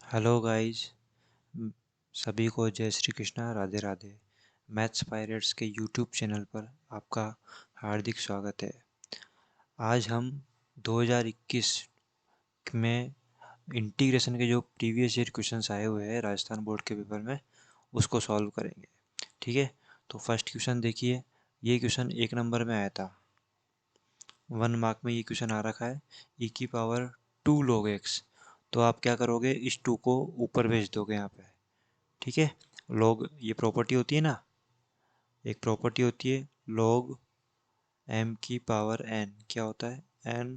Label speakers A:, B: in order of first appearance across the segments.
A: Hello guys. सभी को जय श्री कृष्णा, राधे राधे। मैथ्स पायरेट्स के यूट्यूब चैनल पर आपका हार्दिक स्वागत है। आज हम 2021 में इंटीग्रेशन के जो प्रीवियस ईयर क्वेश्चंस आए हुए हैं राजस्थान बोर्ड के पेपर में, उसको सॉल्व करेंगे। ठीक है, तो फर्स्ट क्वेश्चन देखिए। ये क्वेश्चन 1 नंबर में आया था, 1 मार्क में ये क्वेश्चन आ रखा है। e⁻² log x। तो आप क्या करोगे, इस 2 को ऊपर भेज दोगे यहाँ पे। ठीक है, log ये प्रॉपर्टी होती है ना, एक प्रॉपर्टी होती है log m⁻n। क्या होता है, n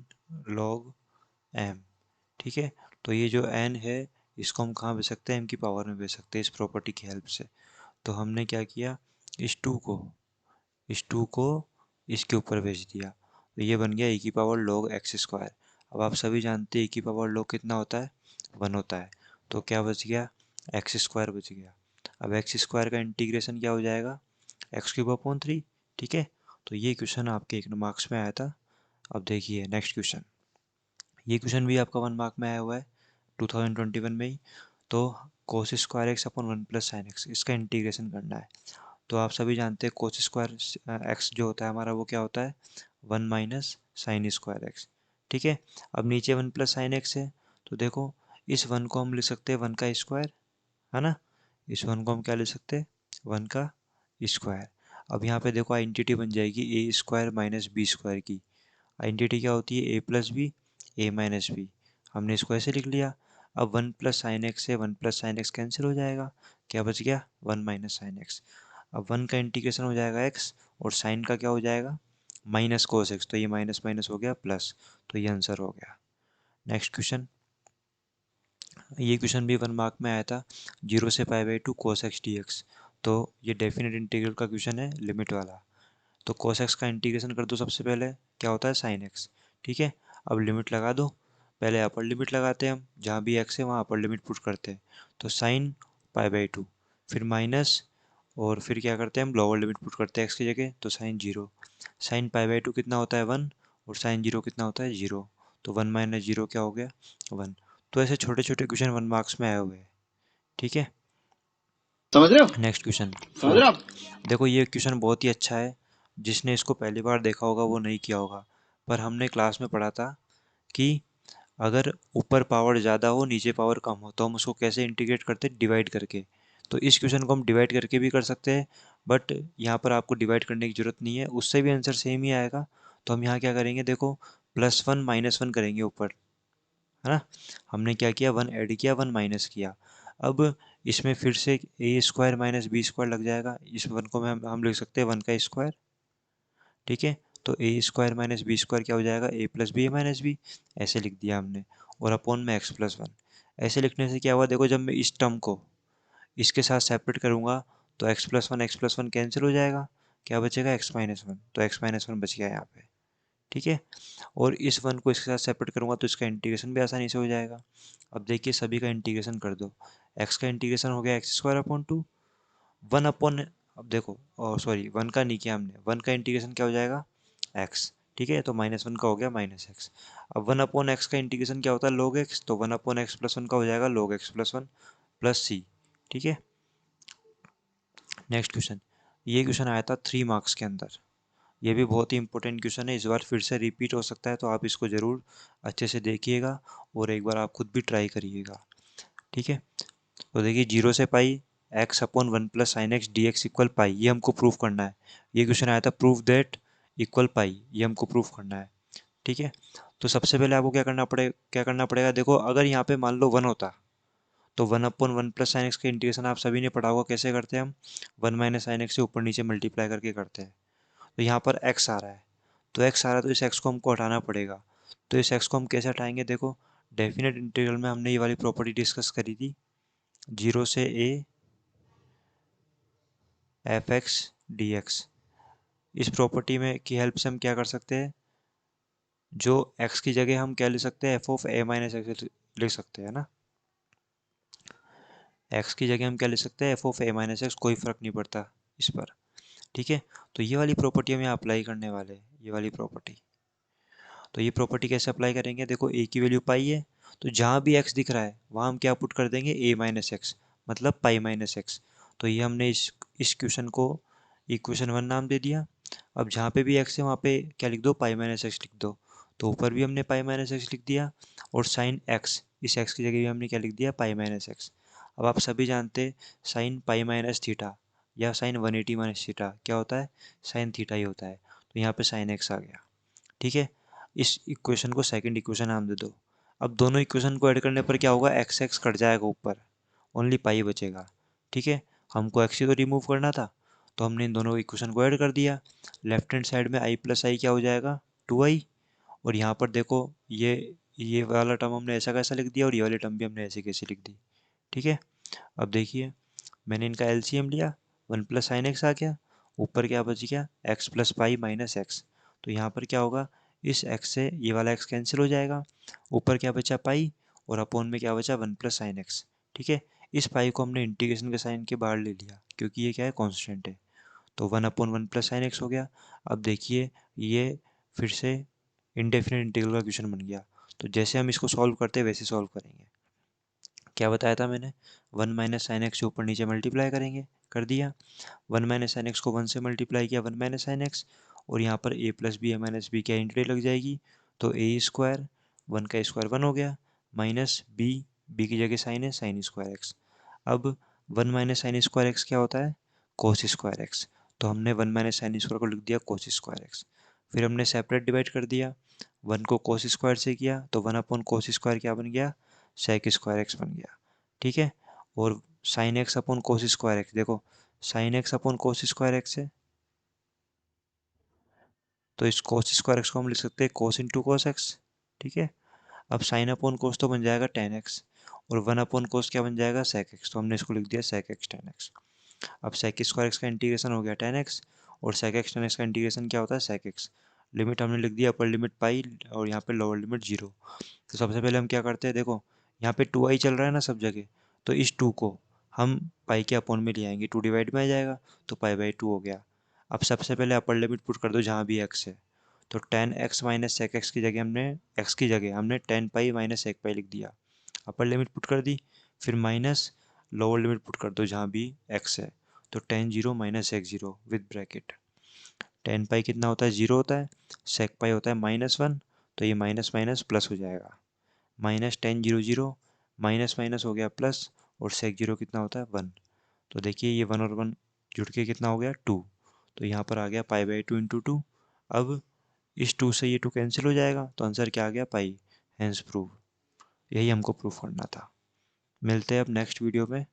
A: log m। ठीक है, तो ये जो n है इसको हम कहाँ भेज सकते हैं, m की पावर में भेज सकते हैं इस प्रॉपर्टी की हेल्प से। तो हमने क्या किया, इस 2 को इसके ऊपर भेज दिया, तो ये बन गया e⁻log x²। अब आप सभी जानते हैं e⁻log कितना होता है, 1 होता है। तो क्या बच गया, x² बच गया। अब x² का इंटीग्रेशन क्या हो जाएगा, x³ 3। ठीक है, तो ये क्वेश्चन आपके 1 मार्क्स में आया था। अब देखिए नेक्स्ट क्वेश्चन। ये क्वेश्चन भी आपका 1 मार्क में आया हुआ है 2021 में ही। तो cos² x/1 + sin x, इसका इंटीग्रेशन करना है। तो आप सभी जानते हैं cos² x जो होता है हमारा, वो क्या होता है, 1 - sin² x। ठीक है, अब नीचे 1 + sin x है, तो देखो इस 1 को हम लिख सकते हैं 1 का स्क्वायर, है ना। इस 1 को हम क्या लिख सकते हैं, 1 का स्क्वायर। अब यहाँ पे देखो आइडेंटिटी बन जाएगी a² - b² की। आइडेंटिटी क्या होती है, a+b, a-b। हमने इसको ऐसे लिख लिया। अब 1 + sin x से 1 + sin x कैंसिल हो जाएगा, क्या बच गया, 1 - sin x। अब 1 का इंटीग्रेशन हो जाएगा x, और साइन का क्या हो जाएगा, माइनस cos x। तो ये माइनस माइनस हो गया प्लस, तो ये आंसर हो गया। Next question. ये क्वेश्चन भी 1 मार्क में आया था, 0 से π/2 cos x dx। तो ये डेफिनेट इंटीग्रल का क्वेश्चन है, लिमिट वाला। तो cos x का इंटीग्रेशन कर दो, सबसे पहले क्या होता है, sin x। ठीक है, अब लिमिट लगा दो। पहले अपर लिमिट लगाते हैं हम, जहाँ भी x है वहाँ अपर लिमिट पुट करते हैं। तो sin π/2, फिर माइनस, और फिर क्या करते हैं हम, लोअर लिमिट पुट करते हैं x की जगह, तो sin 0। sin π/2 कितना होता है, 1, और sin 0 कितना होता है, 0। तो 1 - 0 क्या हो गया, 1। तो ऐसे छोटे छोटे क्वेश्चन 1 मार्क्स में आए हुए हैं। ठीक है,
B: समझ रहे हो?
A: नेक्स्ट क्वेश्चन
B: समझ रहे
A: 4।
B: हो आप?
A: देखो ये क्वेश्चन बहुत ही अच्छा है, जिसने इसको पहली बार देखा होगा वो नहीं किया होगा। पर हमने क्लास में पढ़ा था कि अगर ऊपर पावर ज़्यादा हो नीचे पावर कम हो, तो हम उसको कैसे इंटीग्रेट करते हैं, डिवाइड करके। तो इस क्वेश्चन को हम डिवाइड करके भी कर सकते हैं, बट यहाँ पर आपको डिवाइड करने की ज़रूरत नहीं है, उससे भी आंसर सेम ही आएगा। तो हम यहाँ क्या करेंगे, देखो +1 - 1 करेंगे ऊपर, है ना। हमने क्या किया, 1 ऐड किया, 1 माइनस किया। अब इसमें फिर से a² - b² लग जाएगा। इस 1 को हम लिख सकते हैं 1 का स्क्वायर। ठीक है, तो a² - b² क्या हो जाएगा, a+b a-b। ऐसे लिख दिया हमने, और अपॉन में x+1। ऐसे लिखने से क्या हुआ, देखो जब मैं इस टर्म को इसके साथ सेपरेट करूँगा, तो x+1 कैंसिल हो जाएगा, क्या बचेगा, x-1। तो x-1 बच गया यहाँ पे। ठीक है, और इस 1 को इसके साथ सेपरेट करूँगा तो इसका इंटीग्रेशन भी आसानी से हो जाएगा। अब देखिए सभी का इंटीग्रेशन कर दो। x का इंटीग्रेशन हो गया x²/2, 1 अपॉन, अब देखो, सॉरी 1 का नहीं किया हमने, 1 का इंटीग्रेशन क्या हो जाएगा, x। ठीक है, तो -1 का हो गया -x। अब 1 अपॉन x का इंटीग्रेशन क्या होता है, log x। तो 1 अपॉन x+1 का हो जाएगा log x+1 प्लस c। ठीक है, नेक्स्ट क्वेश्चन। ये क्वेश्चन आया था 3 मार्क्स के अंदर। ये भी बहुत ही इंपॉर्टेंट क्वेश्चन है, इस बार फिर से रिपीट हो सकता है, तो आप इसको ज़रूर अच्छे से देखिएगा, और एक बार आप खुद भी ट्राई करिएगा। ठीक है, तो देखिए 0 से पाई x/1 + sin x dx equal pi, ये हमको प्रूफ करना है। ये क्वेश्चन आया था, प्रूफ दैट इक्वल पाई, ये हमको प्रूफ करना है। ठीक है, तो सबसे पहले आपको क्या करना पड़ेगा, देखो अगर यहाँ पे मान लो 1 होता, तो 1/1 + sin x का इंटीग्रेशन आप सभी ने पढ़ा होगा, कैसे करते हैं हम, 1 - sin x से ऊपर नीचे मल्टीप्लाई करके करते हैं। तो यहाँ पर x आ रहा है, तो x आ रहा है, तो इस x को हमको हटाना पड़ेगा। तो इस x को हम कैसे हटाएंगे, देखो डेफिनेट इंटीग्रल में हमने ये वाली प्रॉपर्टी डिस्कस करी थी, 0 से a f(x) dx। इस प्रॉपर्टी में की हेल्प से हम क्या कर सकते हैं, जो x की जगह हम क्या लिख सकते हैं, f(a - x) लिख सकते हैं ना। x की जगह हम क्या लिख सकते हैं, f(a - x), कोई फर्क नहीं पड़ता इस पर। ठीक है, तो ये वाली प्रॉपर्टी हम यहाँ अप्लाई करने वाले हैं, ये वाली प्रॉपर्टी। तो ये प्रॉपर्टी कैसे अप्लाई करेंगे, देखो a की वैल्यू पाई है, तो जहाँ भी x दिख रहा है वहाँ हम क्या पुट कर देंगे, a माइनस एक्स, मतलब पाई माइनस एक्स। तो ये हमने इस क्वेश्चन को इक्वेशन 1 नाम दे दिया। अब जहाँ पे भी x है वहाँ पे क्या लिख दो, पाई माइनस एक्स लिख दो। तो ऊपर भी हमने पाई माइनस एक्स लिख दिया, और साइन x, इस x की जगह भी हमने क्या लिख दिया, पाई माइनस एक्स। अब आप सभी जानते साइन पाई माइनस थीटा या साइन 180 माइनस थीटा क्या होता है, साइन थीटा ही होता है। तो यहाँ पे साइन x आ गया। ठीक है, इस इक्वेशन को सेकंड इक्वेशन नाम दे दो। अब दोनों इक्वेशन को ऐड करने पर क्या होगा, एक्स एक्स कट जाएगा ऊपर, ओनली पाई बचेगा। ठीक है, हमको एक्स ही तो रिमूव करना था, तो हमने इन दोनों इक्वेशन को ऐड कर दिया। लेफ्ट हैंड साइड में आई प्लस आई क्या हो जाएगा, 2i। और यहाँ पर देखो ये वाला टर्म हमने ऐसा कैसा लिख दिया, और ये वाली टर्म भी हमने ऐसे कैसे लिख दी। ठीक है, अब देखिए मैंने इनका एलसीएम लिया, 1 + sin x आ गया, ऊपर क्या बच गया, x + पाई माइनस एक्स। तो यहाँ पर क्या होगा, इस x से ये वाला x कैंसिल हो जाएगा, ऊपर क्या बचा, पाई, और अपोन में क्या बचा, 1 + sin x। ठीक है, इस पाई को हमने इंटीग्रेशन के साइन के बाहर ले लिया क्योंकि ये क्या है, कॉन्स्टेंट है। तो 1/1 + sin x हो गया। अब देखिए ये फिर से इंडेफिनेट इंटीग्रल का क्वेश्चन बन गया। तो जैसे हम इसको सॉल्व करते हैं वैसे सॉल्व करेंगे। क्या बताया था मैंने, 1 - sin x से ऊपर नीचे मल्टीप्लाई करेंगे, कर दिया। 1 - sin x को 1 से मल्टीप्लाई किया, 1 - sin x। और यहाँ पर a + b a - b क्या इंटू लग जाएगी, तो a स्क्वायर, 1 का स्क्वायर 1 हो गया, माइनस b की जगह साइन है, साइन स्क्वायर x। अब 1 - sin² x क्या होता है, कोस स्क्वायर x। तो हमने 1 - sin² को लिख दिया कोस स्क्वायर x। फिर हमने सेपरेट डिवाइड कर दिया, 1 को कोस स्क्वायर से किया तो 1/कोस स्क्वायर क्या बन गया, सेक स्क्वायर x बन गया। ठीक है, और sine x upon cos square x, देखो sine x upon cos square x है, तो इस कोस स्क्वायर एक्स को हम लिख सकते हैं कोस इंटू कोस एक्स। ठीक है, अब साइन अपॉन कोस तो बन जाएगा टेन एक्स, और 1/कोस क्या बन जाएगा, सेक एक्स। तो हमने इसको लिख दिया सेक एक्स टेन एक्स। अब सेक स्क्वायर एक्स का इंटीग्रेशन हो गया टेन एक्स, और सेक एक्स टेन एक्स का इंटीग्रेशन क्या होता है, सेक एक्स। लिमिट हमने लिख दिया, अपर लिमिट पाई और यहाँ पे लोअर लिमिट 0। तो सबसे पहले हम क्या करते हैं, देखो यहाँ पे 2i चल रहा है ना सब जगह, तो इस 2 को हम पाई के अपॉन में ले आएंगे, 2 डिवाइड में आ जाएगा, तो पाई/2 हो गया। अब सबसे पहले अपर लिमिट पुट कर दो जहाँ भी x है, तो ten x minus sec x की जगह हमने x की जगह हमने टेन पाई माइनस सेक पाई लिख दिया, अपर लिमिट पुट कर दी। फिर माइनस लोअर लिमिट पुट कर दो जहाँ भी x है, तो tan zero minus sec zero with bracket. Tan pi कितना होता है, 0 होता है, सेक पाई होता है -1, तो ये माइनस माइनस प्लस हो जाएगा, minus ten zero zero, minus minus हो गया प्लस, और सेक जीरो कितना होता है, 1। तो देखिए ये 1 और 1 जुड़ के कितना हो गया, 2। तो यहाँ पर आ गया पाई/2 इंटू 2। अब इस 2 से ये 2 कैंसिल हो जाएगा, तो आंसर क्या आ गया, पाई। Hence prove. यही हमको प्रूफ करना था। मिलते हैं अब नेक्स्ट वीडियो में।